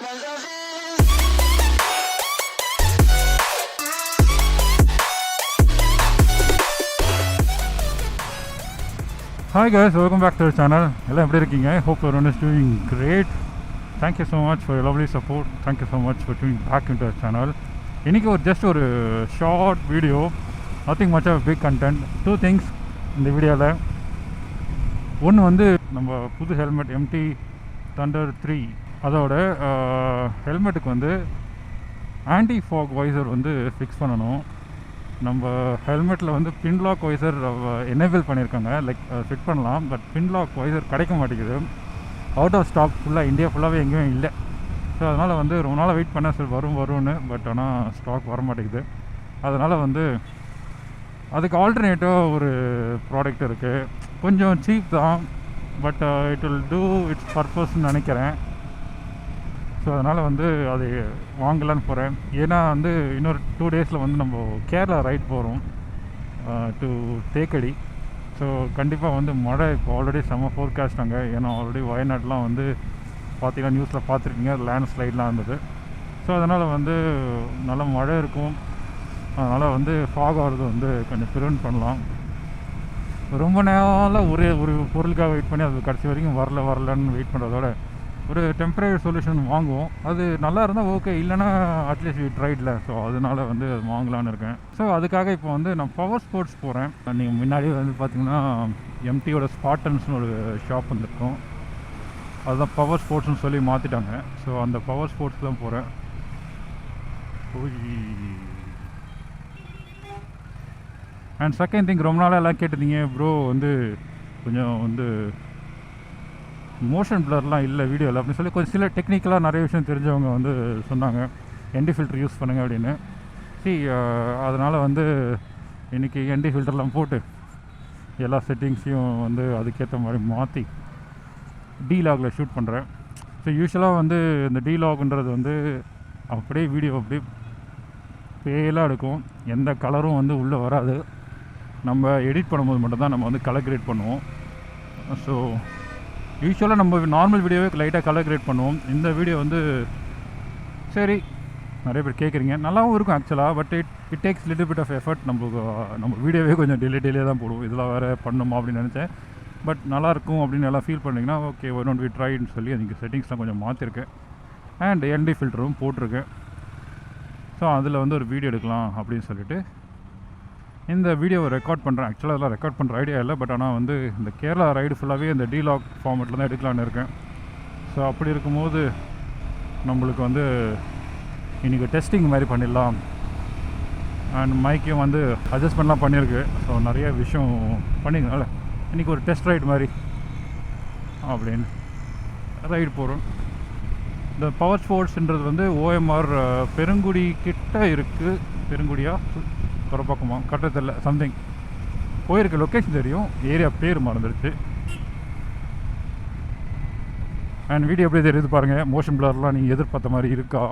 Hi guys, welcome back to the channel. Hello, எப்படி இருக்கீங்க? Hope everyone is doing great. Thank you so much for your lovely support. Thank you so much for tuning back into our channel. இன்னைக்கு just ஒரு short video, nothing much of big content. Two things இந்த வீடியோவில். ஒன்று வந்து நம்ம புது helmet MT Thunder 3 அதோட ஹெல்மெட்டுக்கு வந்து ஆன்டி ஃபாக் வைசர் வந்து ஃபிக்ஸ் பண்ணணும். நம்ம ஹெல்மெட்டில் வந்து பின்லாக் வைசர் எனேபிள் பண்ணியிருக்காங்க, லைக் ஃபிட் பண்ணலாம். பட் பின்லாக் வைசர் கிடைக்க மாட்டேங்குது. அவுட் ஆஃப் ஸ்டாக் ஃபுல்லாக இந்தியா ஃபுல்லாகவே எங்கேயும் இல்லை. ஸோ அதனால் வந்து ரொம்ப நாள் வெயிட் பண்ண சரி வரும்னு, பட் ஆனால் ஸ்டாக் வர மாட்டேங்குது. அதனால் வந்து அதுக்கு ஆல்டர்னேட்டிவாக ஒரு ப்ராடக்ட் இருக்குது. கொஞ்சம் சீப் தான், but it will do its பர்பஸ்ன்னு நினைக்கிறேன். ஸோ அதனால் வந்து அது வாங்கலான்னு போகிறேன். ஏன்னா வந்து இன்னொரு 2 டேஸில் வந்து நம்ம கேரளா ரைட் போகிறோம் டு தேக்கடி. ஸோ கண்டிப்பாக வந்து மழை இப்போ ஆல்ரெடி செம்ம ஃபோர்காஸ்டாங்க. ஏன்னா ஆல்ரெடி வயநாட்டிலாம் வந்து பார்த்தீங்கன்னா நியூஸில் பார்த்துருக்கீங்க, லேண்ட் ஸ்லைட்லாம் இருந்தது. ஸோ அதனால் வந்து நல்ல மழை இருக்கும். அதனால் வந்து ஃபாக் ஆகிறது வந்து கொஞ்சம் ப்ரிவென்ட் பண்ணலாம். ரொம்ப நாளாக ஒரு பொருளுக்காக வெயிட் பண்ணி அது கடைசி வரைக்கும் வரலன்னு வெயிட் பண்ணுறதோட ஒரு டெம்பரரி சொல்யூஷன் வாங்குவோம். அது நல்லா இருந்தால் ஓகே, இல்லைனா அட்லீஸ்ட் வி ட்ரைடில். ஸோ அதனால் வந்து அது வாங்கலான்னு இருக்கேன். ஸோ அதுக்காக இப்போ வந்து நான் பவர் ஸ்போர்ட்ஸ் போகிறேன். நீங்கள் முன்னாடியே வந்து பார்த்திங்கன்னா MTயோட ஸ்பாட்டன்ஸ்னு ஒரு ஷாப் வந்துருக்கோம். அதுதான் பவர் ஸ்போர்ட்ஸ்னு சொல்லி மாற்றிட்டாங்க. ஸோ அந்த பவர் ஸ்போர்ட்ஸ் தான் போகிறேன். அண்ட் செகண்ட் திங், ரொம்ப நாளாக எல்லாம் கேட்டிருந்தீங்க ப்ரோ வந்து கொஞ்சம் வந்து மோஷன் பிளர்லாம் இல்லை வீடியோவில் அப்படின்னு சொல்லி கொஞ்சம் சில டெக்னிக்கலாக நிறைய விஷயம் தெரிஞ்சவங்க வந்து சொன்னாங்க, ND ஃபில்டர் யூஸ் பண்ணுங்க அப்படின்னு. அதனால் வந்து இன்றைக்கி ND ஃபில்டர்லாம் போட்டு எல்லா செட்டிங்ஸையும் வந்து அதுக்கேற்ற மாதிரி மாற்றி D-Logல ஷூட் பண்ணுறேன். ஸோ யூஸ்வலாக வந்து இந்த D-Logன்றது வந்து அப்படியே வீடியோ அப்படியே பேலாக எடுக்கும். எந்த கலரும் வந்து உள்ளே வராது. நம்ம எடிட் பண்ணும்போது மட்டும்தான் நம்ம வந்து கலர் கிரேட் பண்ணுவோம். ஸோ யூஸ்வலாக நம்ம நார்மல் வீடியோவே லைட்டாக கலர் கிரேட் பண்ணுவோம். இந்த வீடியோ வந்து சரி நிறைய பேர் கேட்குறீங்க, நல்லாவும் இருக்கும் ஆக்சுவலாக. But it takes little bit of effort. நம்ம வீடியோவே கொஞ்சம் டிலே தான் போடுவோம். இதெல்லாம் வேறு பண்ணணுமா அப்படின்னு நினச்சேன். பட் நல்லாயிருக்கும் அப்படின்னு எல்லாம் ஃபீல் பண்ணிங்கன்னா ஓகே ஒன் வி ட்ரைன்னு சொல்லி அதுக்கு செட்டிங்ஸ்லாம் கொஞ்சம் மாற்றிருக்கேன். அண்ட் ND ஃபில்டரும் போட்டிருக்கேன். ஸோ அதில் வந்து ஒரு வீடியோ எடுக்கலாம் அப்படின்னு சொல்லிட்டு இந்த வீடியோவை ரெக்கார்ட் பண்ணுறேன். ஆக்சுவலாக அதெல்லாம் ரெக்கார்ட் பண்ணுற ஐடியா இல்லை. பட் ஆனால் வந்து இந்த கேரளா ரைடு ஃபுல்லாகவே இந்த D-Log ஃபார்மேட்டில் தான் எடுக்கலான்னு இருக்கேன். ஸோ அப்படி இருக்கும்போது நம்மளுக்கு வந்து இன்றைக்கி டெஸ்டிங் மாதிரி பண்ணிடலாம். அண்ட் மைக்கையும் வந்து அட்ஜஸ்ட்மெண்ட்லாம் பண்ணியிருக்கு. ஸோ நிறைய விஷயம் பண்ணிக்கனால இன்றைக்கி ஒரு டெஸ்ட் ரைடு மாதிரி அப்படின்னு ரைடு போகிறோம். இந்த பவர் ஸ்போர்ட்ஸ்ன்றது வந்து OMR பெருங்குடி கிட்ட இருக்குது. பெருங்குடியா துறப்பக்கமா கட்டத்தில் சம்திங் போயிருக்க லொக்கேஷன் தெரியும், ஏரியா பேர் மறந்துடுச்சு. அண்ட் வீடியோ எப்படி தெரியுது பாருங்கள். மோஷன் பிளர்லாம் நீங்கள் எதிர்பார்த்த மாதிரி இருக்கா?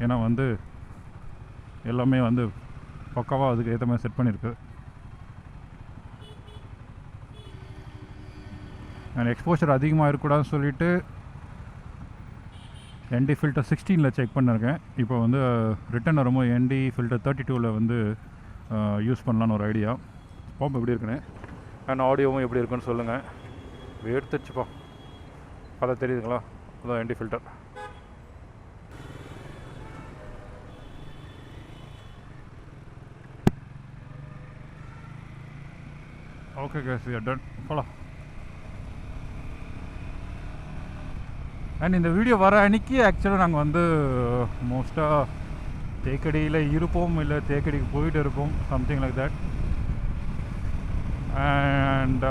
ஏன்னா வந்து எல்லாமே வந்து பக்காவாக அதுக்கு ஏற்ற மாதிரி செட் பண்ணியிருக்கு. அண்ட் எக்ஸ்போஷர் அதிகமாக இருக்கக்கூடாதுன்னு சொல்லிவிட்டு ND ஃபில்டர் 16ல் செக் பண்ணியிருக்கேன். இப்போ வந்து ரிட்டன் வரும்போது ND ஃபில்டர் 32ல் வந்து யூஸ் பண்ணலான்னு ஒரு ஐடியா. பாம்பு எப்படி இருக்குன்னு அண்ட் ஆடியோவும் எப்படி இருக்குன்னு சொல்லுங்கள். எடுத்துச்சுப்பா பல தெரியுதுங்களா? அதான் ND filter. Okay guys, we are done. போகலாம். அண்ட் இந்த வீடியோ வர அன்றைக்கி ஆக்சுவலாக நாங்கள் வந்து மோஸ்ட்டாக தேக்கடியில் இருப்போம், இல்லை தேக்கடிக்கு போயிட்டு இருப்போம், சம்திங் லைக் தட். அண்ட்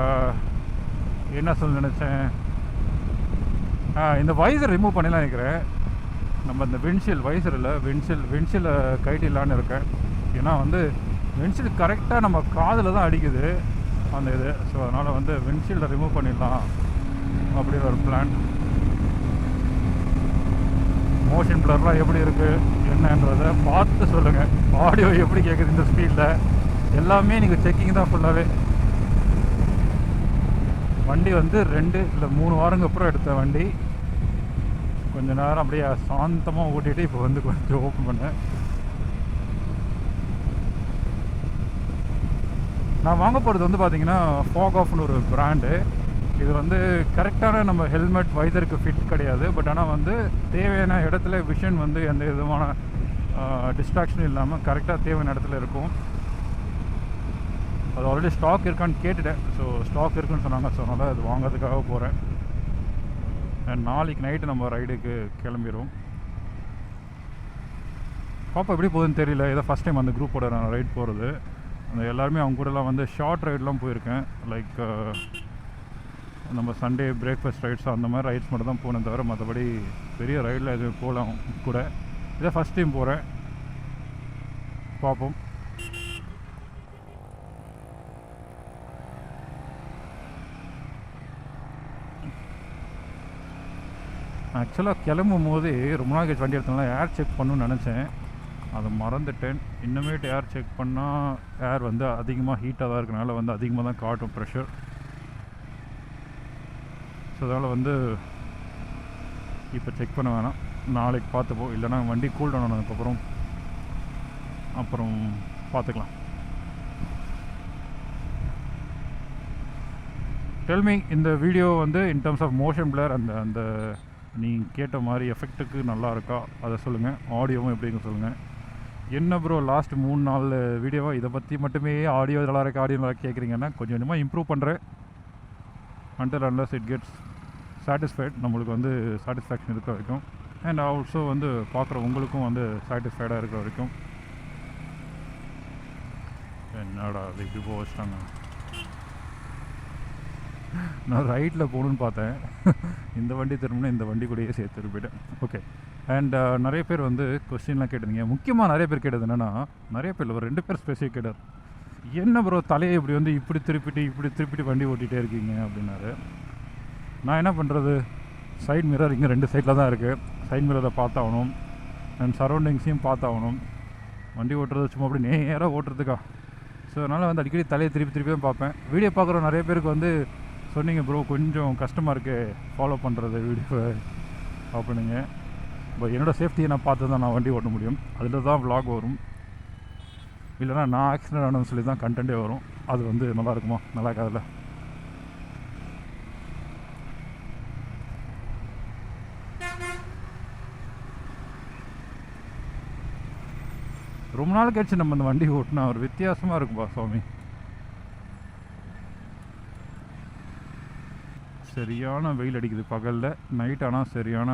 என்ன சொல்ல நினச்சேன், இந்த வைசர் ரிமூவ் பண்ணலாம் நினைக்கிறேன். நம்ம இந்த விண்ட்ஷீல் வைசர் இல்லை, விண்ட்ஷீலை கைட்டிடலான்னு இருக்கேன். ஏன்னா வந்து விண்ட்ஷீல் கரெக்டாக நம்ம காதில் தான் அடிக்குது அந்த இது. ஸோ அதனால் வந்து விண்ட்ஷீல்டை ரிமூவ் பண்ணிடலாம் அப்படின்னு ஒரு பிளான். மோஷன் பிளர்லாம் எப்படி இருக்குது என்னன்றதை பார்த்து சொல்லுங்கள். ஆடியோ எப்படி கேட்குது இந்த ஸ்பீடில் எல்லாமே நீங்கள் செக்கிங் தான் ஃபுல்லாகவே. வண்டி வந்து 2 இல்லை 3 வாரங்க அப்புறம் எடுத்த வண்டி. கொஞ்ச நேரம் அப்படியே சாந்தமாக ஓட்டிகிட்டு இப்போ வந்து கொஞ்சம் ஓப்பன் பண்ணேன். நான் வாங்க போகிறது வந்து பார்த்திங்கன்னா FOGOFFனு ஒரு பிராண்டு. இது வந்து கரெக்டான நம்ம ஹெல்மெட் வைசருக்கு ஃபிட் கிடையாது. பட் ஆனால் வந்து தேவையான இடத்துல விஷன் வந்து எந்த விதமான டிஸ்ட்ராக்ஷனும் இல்லாமல் கரெக்டாக தேவையான இடத்துல இருக்கும். அது ஆல்ரெடி ஸ்டாக் இருக்கான்னு கேட்டுட்டேன். ஸோ ஸ்டாக் இருக்குன்னு சொன்னாங்க. ஸோ அதனால் அது வாங்கிறதுக்காக போகிறேன். அண்ட் நாளைக்கு நைட்டு நம்ம ரைடுக்கு கிளம்பிடுவோம். பாப்பா எப்படி போகுதுன்னு தெரியல. ஏதோ ஃபஸ்ட் டைம் அந்த குரூப்போட நான் ரைட் போகிறது. அந்த எல்லாருமே அவங்க கூடலாம் வந்து ஷார்ட் ரைடெலாம் போயிருக்கேன். லைக் நம்ம சண்டே பிரேக்ஃபாஸ்ட் ரைட்ஸ் அந்த மாதிரி ரைட்ஸ் மட்டும் தான் போனேன் தவிர மற்றபடி பெரிய ரைடில் எதுவும் போகலாம் கூட. இதை ஃபஸ்ட் டைம் போகிறேன். பார்ப்போம். ஆக்சுவலாக கிளம்பும் போது ரொம்ப நாள் கழிச்சு வண்டி எடுத்தனால ஏர் செக் பண்ணணும்னு நினச்சேன். அதை மறந்துட்டேன். இன்னுமேட்டு ஏர் செக் பண்ணால் ஏர் வந்து அதிகமாக ஹீட்டாக தான் இருக்கனால வந்து அதிகமாக தான் காட்டும் ப்ரெஷர். ஸோ அதனால் வந்து இப்போ செக் பண்ண வேணாம், நாளைக்கு பார்த்துப்போம். இல்லைனா வண்டி கூல் டவுன் ஆனதுக்கப்புறம் அப்புறம் பார்த்துக்கலாம். டெல்மி இந்த வீடியோ வந்து in terms of motion blur அந்த நீங்கள் கேட்ட மாதிரி எஃபெக்ட்டுக்கு நல்லா இருக்கா அதை சொல்லுங்கள். ஆடியோவும் எப்படிங்க சொல்லுங்கள். என்ன ப்ரோ லாஸ்ட் 3-4 வீடியோவாக இதை பற்றி மட்டுமே ஆடியோ நல்லா இருக்கா ஆடியோ நல்லா கேட்குறீங்கன்னா கொஞ்சம் கொஞ்சமாக இம்ப்ரூவ் பண்ணுறேன். Until unless it gets satisfied, நம்மளுக்கு வந்து சாட்டிஸ்ஃபேக்ஷன் இருக்கிற வரைக்கும். அண்ட் ஆல்சோ வந்து பார்க்குற உங்களுக்கும் வந்து சாட்டிஸ்ஃபைடாக இருக்கிற வரைக்கும். என்னடா அது இப்படி போக வச்சிட்டாங்க. நான் ரைட்டில் போகணுன்னு பார்த்தேன். இந்த வண்டி திரும்பினா இந்த வண்டி கூடயே சேர்த்து திருப்பிட்டேன். ஓகே. அண்ட் நிறைய பேர் வந்து கொஸ்டின்லாம் கேட்டிருந்தீங்க. முக்கியமாக நிறைய பேர் கேட்டது என்னென்னா, நிறைய பேர் ஒரு 2 பேர் ஸ்பெசிஃபிக் கேட்டார். என்ன ப்ரோ தலையை இப்படி வந்து இப்படி திருப்பிட்டு வண்டி ஓட்டிகிட்டே இருக்கீங்க அப்படின்னாரு. நான் என்ன பண்ணுறது, சைட் மிரர் இங்கே 2 சைடில் தான் இருக்குது. சைட் மிரரை பார்த்தாகணும் அண்ட் சரௌண்டிங்ஸையும் பார்த்தாகணும். வண்டி ஓட்டுறது சும்மா அப்படி நேராக ஓட்டுறதுக்கா. ஸோ அதனால் வந்து அடிக்கடி தலையை திருப்பி தான் பார்ப்பேன். வீடியோ பார்க்குற நிறைய பேருக்கு வந்து சொன்னீங்க ப்ரோ கொஞ்சம் கஷ்டமாக இருக்குது ஃபாலோ பண்ணுறது வீடியோவை அப்படின்னுங்க. பட் என்னோடய சேஃப்டியை நான் பார்த்து தான் நான் வண்டி ஓட்ட முடியும். அதில் தான் vlog வரும். இல்லைனா நான் ஆக்சிடென்ட் ஆனதுன்னு சொல்லி தான் கண்டென்ட்டே வரும். அது வந்து நல்லா இருக்குமா, நல்லா இருக்காதுல்ல. ரொம்ப நாள் கழிச்சு நம்ம இந்த வண்டி ஓட்டினா ஒரு வித்தியாசமாக இருக்கும்பா சுவாமி. சரியான வெயில் அடிக்குது பகலில். நைட் ஆனால் சரியான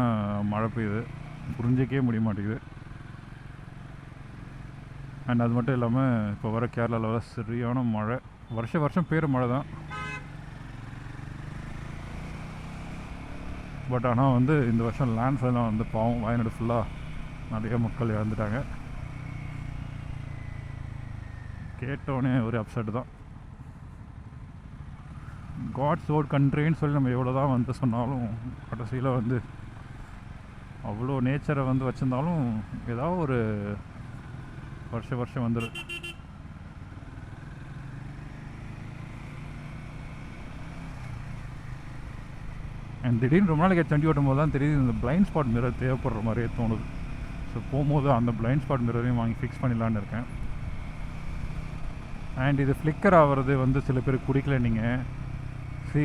மழை பெய்யுது. புரிஞ்சிக்கவே முடிய மாட்டேங்குது. அண்ட் அது மட்டும் இல்லாமல் இப்போ வர கேரளாவில் வர சரியான மழை. வருஷம் பெய்கிற மழை தான். பட் ஆனால் வந்து இந்த வருஷம் லேண்ட்ஸ்லாம் வந்து பாவம் வயநாடு ஃபுல்லாக நிறைய மக்கள் இறந்துட்டாங்க. கேட்டோடனே ஒரு அப்செட் தான். காட்ஸ் ஓட் கண்ட்ரின்னு சொல்லி நம்ம எவ்வளோ தான் வந்து சொன்னாலும் கடைசியில் வந்து அவ்வளோ நேச்சரை வந்து வச்சுருந்தாலும் ஏதாவது ஒரு வருஷம் வந்துடும். அண்ட் திடீர்னு ரொம்ப நாளைக்கு வண்டி ஓட்டும் போது தான் தெரியுது இந்த பிளைண்ட் ஸ்பாட் மிரர் தேவைப்படுற மாதிரியே தோணுது. ஸோ போகும்போது அந்த பிளைண்ட் ஸ்பாட் மிரரையும் வாங்கி ஃபிக்ஸ் பண்ணிடலான்னு இருக்கேன். அண்ட் இது ஃப்ளிக்கர் ஆகிறது வந்து சில பேருக்கு பிடிக்கல. நீங்கள்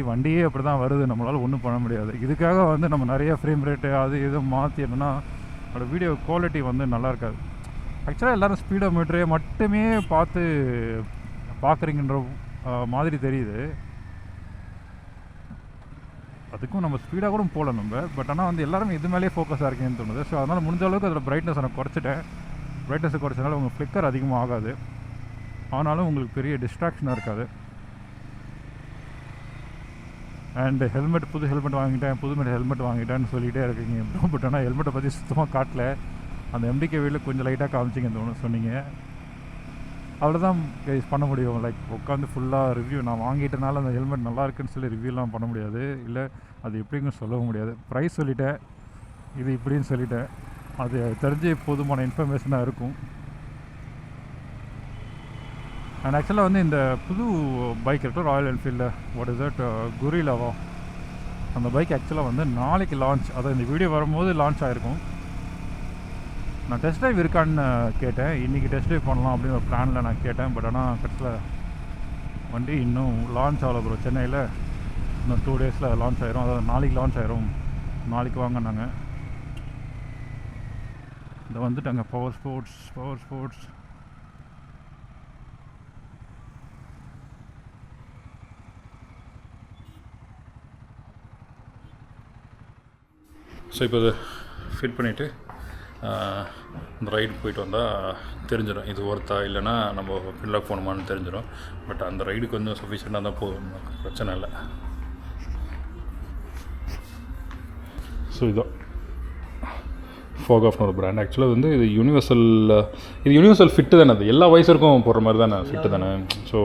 வண்டியே அப்படி தான் வருது, நம்மளால் ஒன்றும் பண்ண முடியாது. இதுக்காக வந்து நம்ம நிறைய ஃப்ரேம் ரேட்டு அது எதுவும் மாற்றி என்னென்னா அதோட வீடியோ குவாலிட்டி வந்து நல்லா இருக்காது. ஆக்சுவலாக எல்லோரும் ஸ்பீடோ மீட்டரே மட்டுமே பார்க்குறீங்கன்ற மாதிரி தெரியுது. அதுக்கும் நம்ம ஸ்பீடாக கூட போகல நம்ம. பட் ஆனால் வந்து எல்லாருமே இது மேலேயே ஃபோக்கஸாக இருக்கேன்னு தோணுது. ஸோ அதனால் முடிஞ்ச அளவுக்கு அதில் பிரைட்னஸ் நான் குறைச்சிட்டேன். பிரைட்னஸை குறைச்சனால உங்கள் ஃப்ளிக்கர் அதிகமாக ஆகாது. ஆனாலும் உங்களுக்கு பெரிய டிஸ்ட்ராக்ஷனாக இருக்காது. அண்டு ஹெல்மெட் புது ஹெல்மெட் வாங்கிட்டேன்னு சொல்லிகிட்டே இருக்கீங்க. பட் ஆனால் ஹெல்மெட்டை பற்றி சுத்தமாக காட்டல. அந்த எம்டிகே வீடில் கொஞ்சம் லைட்டாக காமிச்சிங்க தோணும் சொன்னீங்க. அவ்வளோதான் பண்ண முடியும். லைக் உட்காந்து ஃபுல்லாக ரிவ்யூ நான் வாங்கிட்டனால அந்த ஹெல்மெட் நல்லா இருக்குன்னு சொல்லி ரிவ்யூலாம் பண்ண முடியாது. இல்லை அது எப்படின்னு சொல்லவும் முடியாது. ப்ரைஸ் சொல்லிட்டேன், இது இப்படின்னு சொல்லிட்டேன். அது தெரிஞ்சு போதுமான இன்ஃபர்மேஷனாக இருக்கும். அண்ட் ஆக்சுவலாக வந்து இந்த புது பைக் இருக்குது ராயல் என்ஃபீல்டில், வாட் இஸ் தட், குரிலாவா, அந்த பைக் ஆக்சுவலாக வந்து நாளைக்கு லான்ச், அதாவது இந்த வீடியோ வரும்போது லான்ச் ஆகிருக்கும். நான் டெஸ்ட் ட்ரைவ் இருக்கான்னு கேட்டேன், இன்றைக்கி டெஸ்ட் ட்ரைவ் பண்ணலாம் அப்படின்னு ஒரு பிளானில் நான் கேட்டேன். பட் ஆனால் கடைசியில் வண்டி இன்னும் லான்ச் ஆகலை ப்ரோ. சென்னையில் இன்னும் 2 டேஸில் லான்ச் ஆகிரும், அதாவது நாளைக்கு லான்ச் ஆகிரும். நாளைக்கு வாங்கினாங்க. இந்த வந்துட்டாங்க பவர் ஸ்போர்ட்ஸ். ஸோ இப்போ இதை ஃபிட் பண்ணிவிட்டு இந்த ரைடு போயிட்டு வந்தால் தெரிஞ்சிடும் இது ஒர்த்தா இல்லைனா நம்ம பின்லாக் போகணுமான்னு தெரிஞ்சிடும். பட் அந்த ரைடுக்கு கொஞ்சம் சஃபிஷியண்டாக தான் போகும், பிரச்சனை இல்லை. ஸோ இதுதான் FOGOFFனு ஒரு பிராண்ட். ஆக்சுவலாக வந்து இது யூனிவர்சல் ஃபிட்டு தானே, அது எல்லா வயசுக்கும் போடுற மாதிரி தானே ஃபிட்டு தானே. ஸோ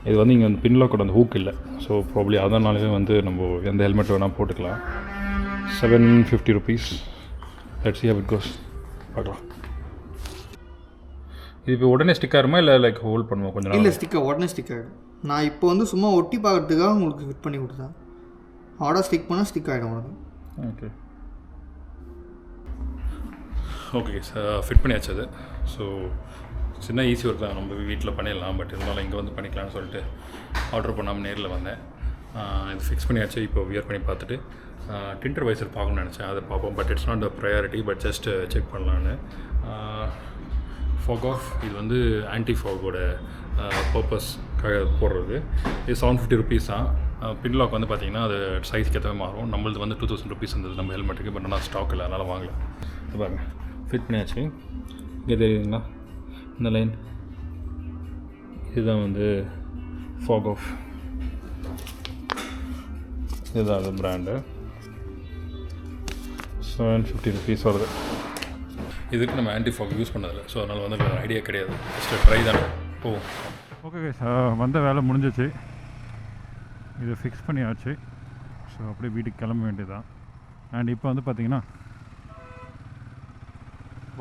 இது வந்து இங்கே வந்து பின்லாக்கோட அந்த ஹூக் இல்லை. ஸோ ப்ராப்ளி அதனாலே வந்து நம்ம எந்த ஹெல்மெட் வேணால் போட்டுக்கலாம். 750 rupees. Let's see how it goes. பார்க்கலாம். இது இப்போ உடனே ஸ்டிக் ஆகுமா இல்லை லைக் ஹோல்ட் பண்ணுவோம் கொஞ்சம் நாள்? இல்லை, உடனே ஸ்டிக் ஆகிடும். நான் இப்போ வந்து சும்மா ஒட்டி பார்க்கறதுக்காக உங்களுக்கு ஃபிட் பண்ணி கொடுத்தேன். ஹார்டாக ஸ்டிக் பண்ணால் ஸ்டிக் ஆகிடும் உடனே. ஓகே ஃபிட் பண்ணியாச்சு அது. ஸோ சின்ன ஈஸி ஒர்க் தான், நம்ம வீட்டில் பண்ணிடலாம். பட் இருந்தாலும் இங்கே வந்து பண்ணிக்கலாம்னு சொல்லிட்டு ஆர்டர் பண்ணாமல் நேரில் வந்தேன். இது ஃபிக்ஸ் பண்ணியாச்சு. இப்போ வியர் பண்ணி பார்த்துட்டு டிண்டர் வைசர் பார்க்கணும்னு நினச்சேன், அதை பார்ப்போம். But it's not the priority, but just check பண்ணலான்னு. FOGOFF இது வந்து ஆன்டி ஃபாகோட பர்பஸ்க்காக போடுறது. இது 750 rupees தான். பின்லாக் வந்து பார்த்திங்கன்னா அது சைஸ்க்கு ஏற்றவே மாறும். நம்மளது வந்து 2000 rupees இருந்தது நம்ம ஹெல்மெட்டுக்கு. பட் ஆனால் ஸ்டாக் இல்லை, அதனால் வாங்கலை. பாருங்க ஃபிட் பண்ணியாச்சு. இங்கே தெரியுதுங்களா இந்த லைன்? இதுதான் வந்து FOGOFF. இதுதான் அது பிராண்டு. 750 rupees வருது. இதுக்கு நம்ம ஆன்டி ஃபாக் யூஸ் பண்ணதில்லை, ஸோ அதனால் வந்து ஐடியா கிடையாது. ஜஸ்ட் ட்ரை தானே போவோம். ஓகே, வந்த வேலை முடிஞ்சிச்சு. இதை ஃபிக்ஸ் பண்ணியாச்சு. ஸோ அப்படியே வீட்டுக்கு கிளம்ப வேண்டியதுதான். அண்ட் இப்போ வந்து பார்த்திங்கன்னா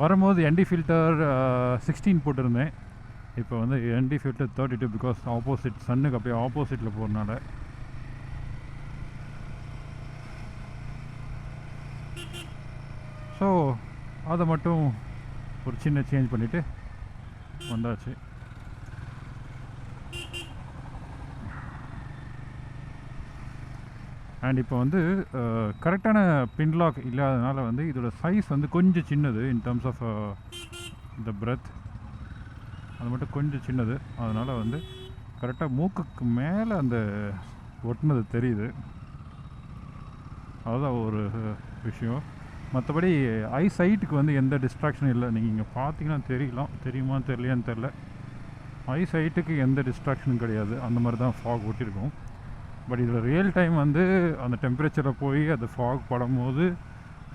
வரும்போது ND ஃபில்டர் 16 போட்டிருந்தேன். இப்போ வந்து ND ஃபில்டர் 32, பிகாஸ் ஆப்போசிட் சன்னுக்கு அப்படியே ஆப்போசிட்டில் போகிறனால. ஸோ அதை மட்டும் ஒரு சின்ன சேஞ்ச் பண்ணிவிட்டு வந்தாச்சு. அண்ட் இப்போ வந்து கரெக்டான பின்லாக் இல்லாதனால வந்து இதோட சைஸ் வந்து கொஞ்சம் சின்னது. In terms of the breadth அது மட்டும் கொஞ்சம் சின்னது. அதனால் வந்து கரெக்டாக மூக்குக்கு மேலே அந்த ஒட்டினது தெரியுது. அதுதான் ஒரு விஷயம். மற்றபடி ஐ சைட்டுக்கு வந்து எந்த டிஸ்ட்ராக்ஷனும் இல்லை. நீங்கள் இங்கே பார்த்தீங்கன்னா தெரியுமா தெரியலையான்னு தெரில. ஐ சைட்டுக்கு எந்த டிஸ்ட்ராக்ஷனும் கிடையாது. அந்த மாதிரி தான் ஃபாக் ஒட்டியிருக்கும். பட் இதில் ரியல் டைம் வந்து அந்த டெம்பரேச்சரில் போய் அந்த ஃபாக் படும்போது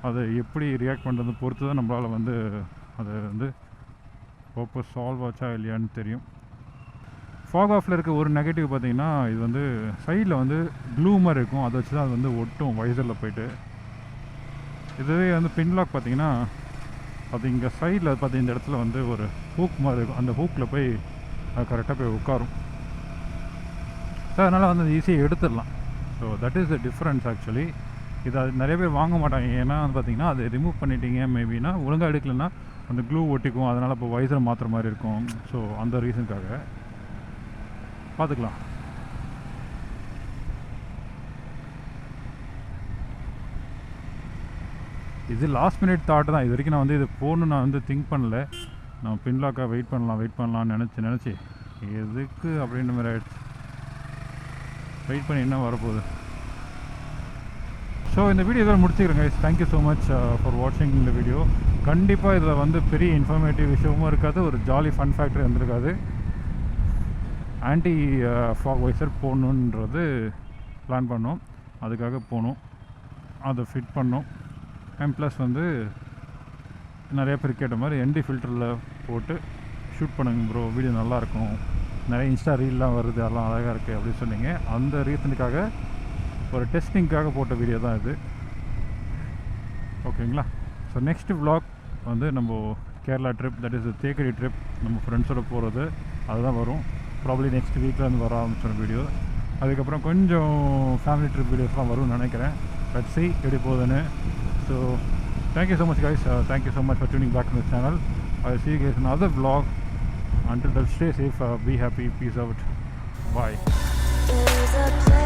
அதை எப்படி ரியாக்ட் பண்ணுறது பொறுத்து தான் நம்மளால் வந்து அதை வந்து பர்பஸ் சால்வ் ஆச்சா இல்லையான்னு தெரியும். FOGOFFில் இருக்க ஒரு நெகட்டிவ் பார்த்திங்கன்னா, இது வந்து சைடில் வந்து க்ளூ மாதிரி இருக்கும். அதை வச்சு தான் அது வந்து ஒட்டும் வைசரில் போய்ட்டு. இதுவே வந்து பின்லாக் பார்த்திங்கன்னா அது இங்கே சைடில் பார்த்து இந்த இடத்துல வந்து ஒரு ஹூக் மாதிரி இருக்கும். அந்த ஹூக்கில் போய் அது கரெக்டாக போய் உட்காரும். ஸோ அதனால் வந்து ஈஸியாக எடுத்துடலாம். So that is the difference actually. இது அது நிறைய பேர் வாங்க மாட்டாங்க. ஏன்னா வந்து பார்த்திங்கன்னா அது ரிமூவ் பண்ணிட்டீங்க மேபினா ஒழுங்காக எடுக்கலைன்னா அந்த க்ளூ ஒட்டிக்கும். அதனால் இப்போ வைசரை மாற்றுற மாதிரி இருக்கும். ஸோ அந்த ரீசனுக்காக பார்த்துக்கலாம். இது லாஸ்ட் மினிட் தாட் தான். இது வரைக்கும் நான் வந்து இது போகணுன்னு நான் வந்து திங்க் பண்ணல. நான் பின்லாக்காக வெயிட் பண்ணலாம்னு நினச்சி எதுக்கு அப்படின்ற மாதிரி ஆகிடுச்சு. வெயிட் பண்ணி என்ன வரப்போகுது. ஸோ இந்த வீடியோ இதோட முடிச்சுக்கிறேங்க. தேங்க்யூ ஸோ மச் ஃபார் வாட்சிங் இந்த வீடியோ. கண்டிப்பாக இதில் வந்து பெரிய இன்ஃபர்மேட்டிவ் விஷயமும் இருக்காது, ஒரு ஜாலி ஃபன் ஃபேக்டர் இருந்திருக்காது. ஆன்டி ஃபாக் வைசர் போடணுன்றது பிளான் பண்ணோம், அதுக்காக போனோம், அதை ஃபிட் பண்ணோம். அண்ட் ப்ளஸ் வந்து நிறைய பேர் கேட்ட மாதிரி ND ஃபில்டரில் போட்டு ஷூட் பண்ணுங்க ப்ரோ, வீடியோ நல்லாயிருக்கும், நிறைய இன்ஸ்டா ரீல்லாம் வருது, அதெல்லாம் அழகாக இருக்குது அப்படின்னு சொன்னீங்க. அந்த ரீசனுக்காக ஒரு டெஸ்டிங்காக போட்ட வீடியோ தான் இது. ஓகேங்களா? ஸோ நெக்ஸ்ட் vlog வந்து நம்ம Kerala trip, that is Thekkady trip, நம்ம ஃப்ரெண்ட்ஸோடு போகிறது அதுதான் வரும். ப்ராப்ளி நெக்ஸ்ட் வீக்கில் வந்து வர ஆரம்பிச்சிடும் வீடியோ. அதுக்கப்புறம் கொஞ்சம் ஃபேமிலி ட்ரிப் வீடியோஸ்லாம் வரும்னு நினைக்கிறேன். லெட்ஸ் see எப்படி போகுதுன்னு. So thank you so much guys, thank you so much for tuning back to the channel. I'll see you guys in another vlog. Until then, stay safe, be happy, peace out, bye. There's a place